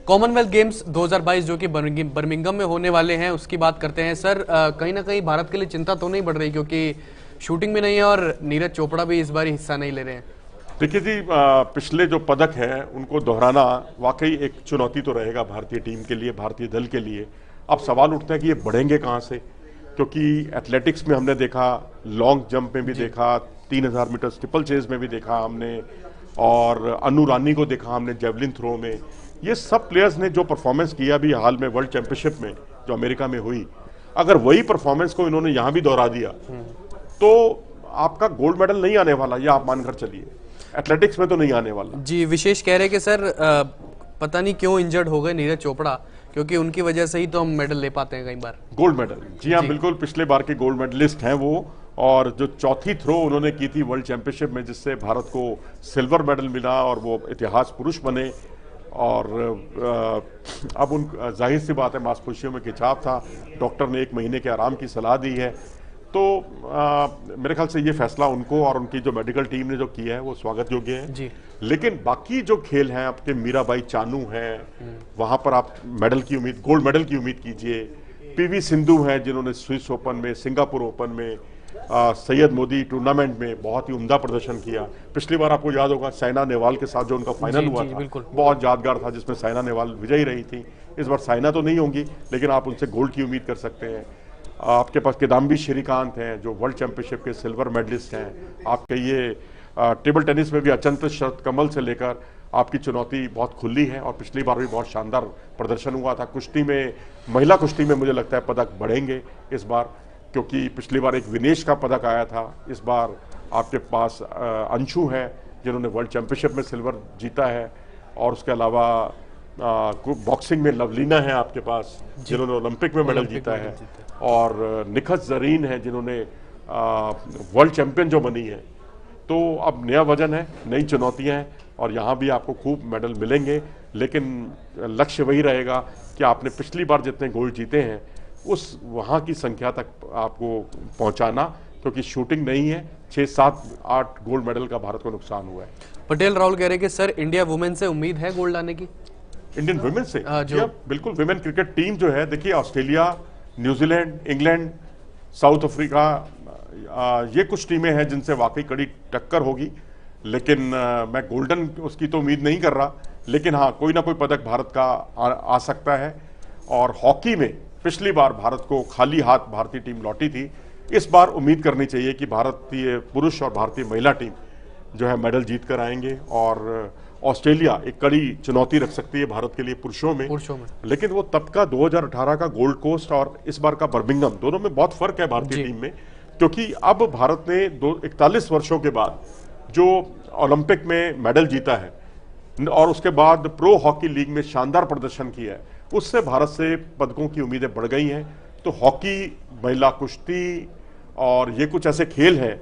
Commonwealth games 2022 जो कि Birmingham में होने वाले हैं उसकी बात करते हैं सर। कहीं ना कहीं भारत के लिए चिंता तो नहीं बढ़ रही क्योंकि शूटिंग में नहीं है और नीरज चोपड़ा भी इस बार हिस्सा नहीं ले रहे हैं। देखिए जी, पिछले जो पदक हैं उनको दोहराना वाकई एक चुनौती तो रहेगा भारतीय टीम के लिए, भारतीय दल के लिए। अब सवाल उठता है कि ये बढ़ेंगे कहाँ से, क्योंकि एथलेटिक्स में हमने देखा, लॉन्ग जंप में भी देखा, 3000 मीटर स्टिपल चेज में भी देखा हमने, और अनु रानी को देखा हमने जेवलिन थ्रो में। ये सब प्लेयर्स ने जो परफॉर्मेंस किया भी हाल में वर्ल्ड चैंपियनशिप में जो अमेरिका में हुई, अगर वही परफॉर्मेंस को इन्होंने यहाँ भी दोहरा दिया तो आपका गोल्ड मेडल नहीं आने वाला, ये आप मानकर चलिए। एथलेटिक्स में तो नहीं आने वाला जी। विशेष कह रहे कि सर पता नहीं क्यों इंजर्ड हो गए नीरज चोपड़ा, क्योंकि उनकी वजह से ही तो हम मेडल ले पाते हैं कई बार गोल्ड मेडल। जी हाँ, बिल्कुल पिछले बार के गोल्ड मेडलिस्ट हैं वो, और जो चौथी थ्रो उन्होंने की थी वर्ल्ड चैंपियनशिप में जिससे भारत को सिल्वर मेडल मिला और वो इतिहास पुरुष बने। और अब उन जाहिर सी बात है मांसपेशियों में खिंचाव था, डॉक्टर ने 1 महीने के आराम की सलाह दी है। तो मेरे ख्याल से ये फैसला उनको और उनकी जो मेडिकल टीम ने जो किया है वो स्वागत योग्य है जी। लेकिन बाकी जो खेल हैं, आपके मीराबाई चानू हैं, वहां पर आप मेडल की उम्मीद, गोल्ड मेडल की उम्मीद कीजिए। पीवी सिंधु हैं जिन्होंने स्विस ओपन में, सिंगापुर ओपन में, सैयद मोदी टूर्नामेंट में बहुत ही उम्दा प्रदर्शन किया। पिछली बार आपको याद होगा साइना नेहवाल के साथ जो उनका फाइनल हुआ था बहुत यादगार था, जिसमें साइना नेहवाल विजयी रही थी। इस बार साइना तो नहीं होंगी लेकिन आप उनसे गोल्ड की उम्मीद कर सकते हैं। आपके पास किदाम्बी श्रीकांत हैं जो वर्ल्ड चैंपियनशिप के सिल्वर मेडलिस्ट हैं। आपके ये टेबल टेनिस में भी अचंत शरत कमल से लेकर आपकी चुनौती बहुत खुली है, और पिछली बार भी बहुत शानदार प्रदर्शन हुआ था। कुश्ती में, महिला कुश्ती में मुझे लगता है पदक बढ़ेंगे इस बार, क्योंकि पिछली बार एक विनेश का पदक आया था। इस बार आपके पास अंशु है जिन्होंने वर्ल्ड चैंपियनशिप में सिल्वर जीता है, और उसके अलावा बॉक्सिंग में लवलीना है आपके पास जिन्होंने ओलंपिक में मेडल जीता है, और निखत जरीन है जिन्होंने वर्ल्ड चैंपियन जो बनी है। तो अब नया वजन है, नई चुनौतियां हैं, और यहाँ भी आपको खूब मेडल मिलेंगे, लेकिन लक्ष्य वही रहेगा कि आपने पिछली बार जितने गोल्ड जीते हैं उस वहाँ की संख्या तक आपको पहुँचाना, क्योंकि शूटिंग नहीं है। 6, 7, 8 गोल्ड मेडल का भारत को नुकसान हुआ है। पटेल राहुल कह रहे कि सर इंडिया वुमेन से उम्मीद है गोल्ड लाने की। इंडियन वुमेन से जो बिल्कुल विमेन क्रिकेट टीम जो है, देखिए Australia, New Zealand, England, south Africa, ये कुछ टीमें हैं जिनसे वाकई कड़ी टक्कर होगी। लेकिन मैं गोल्डन उसकी तो उम्मीद नहीं कर रहा, लेकिन हाँ कोई ना कोई पदक भारत का आ सकता है। और हॉकी में पिछली बार भारत को खाली हाथ भारतीय टीम लौटी थी। इस बार उम्मीद करनी चाहिए कि भारतीय पुरुष और भारतीय महिला टीम जो है मेडल जीत कर आएंगे, और ऑस्ट्रेलिया एक कड़ी चुनौती रख सकती है भारत के लिए पुरुषों में। लेकिन वो तब का 2018 का गोल्ड कोस्ट और इस बार का बर्मिंघम, दोनों में बहुत फर्क है भारतीय टीम में, क्योंकि अब भारत ने 41 वर्षों के बाद जो ओलंपिक में मेडल जीता है और उसके बाद प्रो हॉकी लीग में शानदार प्रदर्शन किया है, उससे भारत से पदकों की उम्मीदें बढ़ गई हैं। तो हॉकी, महिला कुश्ती और ये कुछ ऐसे खेल हैं,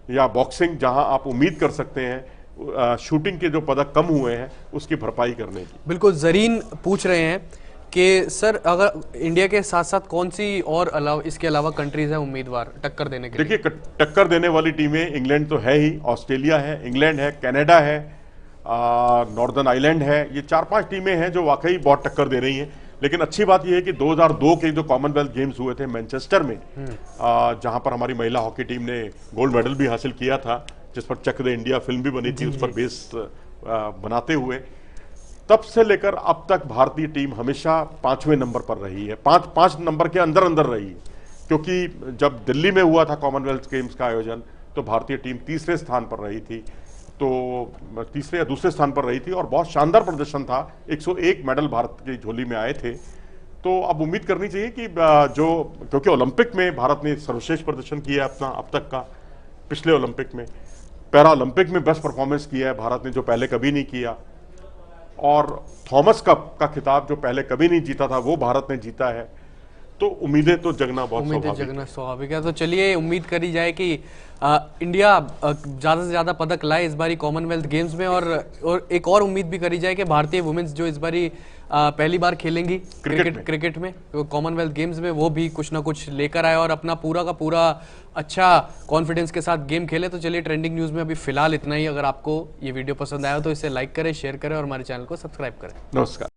या बॉक्सिंग, जहां आप उम्मीद कर सकते हैं शूटिंग के जो पदक कम हुए हैं उसकी भरपाई करने की। बिल्कुल। जरीन पूछ रहे हैं कि सर अगर इंडिया के साथ साथ कौन सी और इसके अलावा कंट्रीज हैं उम्मीदवार टक्कर देने के लिए? देखिए टक्कर देने वाली टीमें इंग्लैंड तो है ही, ऑस्ट्रेलिया है, इंग्लैंड है, कनाडा है, नॉर्दर्न आइलैंड है। ये 4-5 टीमें हैं जो वाकई बहुत टक्कर दे रही हैं। लेकिन अच्छी बात यह है कि 2002 के जो कॉमनवेल्थ गेम्स हुए थे मैनचेस्टर में, जहां पर हमारी महिला हॉकी टीम ने गोल्ड मेडल भी हासिल किया था, जिस पर चक दे इंडिया फिल्म भी बनी थी, उस पर बेस बनाते हुए, तब से लेकर अब तक भारतीय टीम हमेशा 5वें नंबर पर रही है, 5 नंबर के अंदर अंदर रही है। क्योंकि जब दिल्ली में हुआ था कॉमनवेल्थ गेम्स का आयोजन तो भारतीय टीम तीसरे स्थान पर रही थी, तो तीसरे या दूसरे स्थान पर रही थी, और बहुत शानदार प्रदर्शन था। 101 मेडल भारत की झोली में आए थे। तो अब उम्मीद करनी चाहिए कि जो, क्योंकि ओलंपिक में भारत ने सर्वश्रेष्ठ प्रदर्शन किया अपना अब तक का, पिछले ओलंपिक में, पैरा ओलंपिक में बेस्ट परफॉर्मेंस किया है भारत ने जो पहले कभी नहीं किया, और थॉमस कप का खिताब जो पहले कभी नहीं जीता था वो भारत ने जीता है। तो उम्मीदें तो जगना बहुत स्वाभाविक है। तो चलिए उम्मीद करी जाए कि इंडिया ज़्यादा से ज़्यादा पदक लाए इस बारी कॉमनवेल्थ गेम्स में, और एक और उम्मीद भी करी जाए कि भारतीय वुमेन्स जो इस बारी पहली बार खेलेंगी क्रिकेट में कॉमनवेल्थ गेम्स में, वो भी कुछ ना कुछ लेकर आए और अपना पूरा का पूरा अच्छा कॉन्फिडेंस के साथ गेम खेले। तो चलिए ट्रेंडिंग न्यूज़ में अभी फिलहाल इतना ही। अगर आपको ये वीडियो पसंद आया तो इसे लाइक करें, शेयर करें और हमारे चैनल को सब्सक्राइब करें। नमस्कार।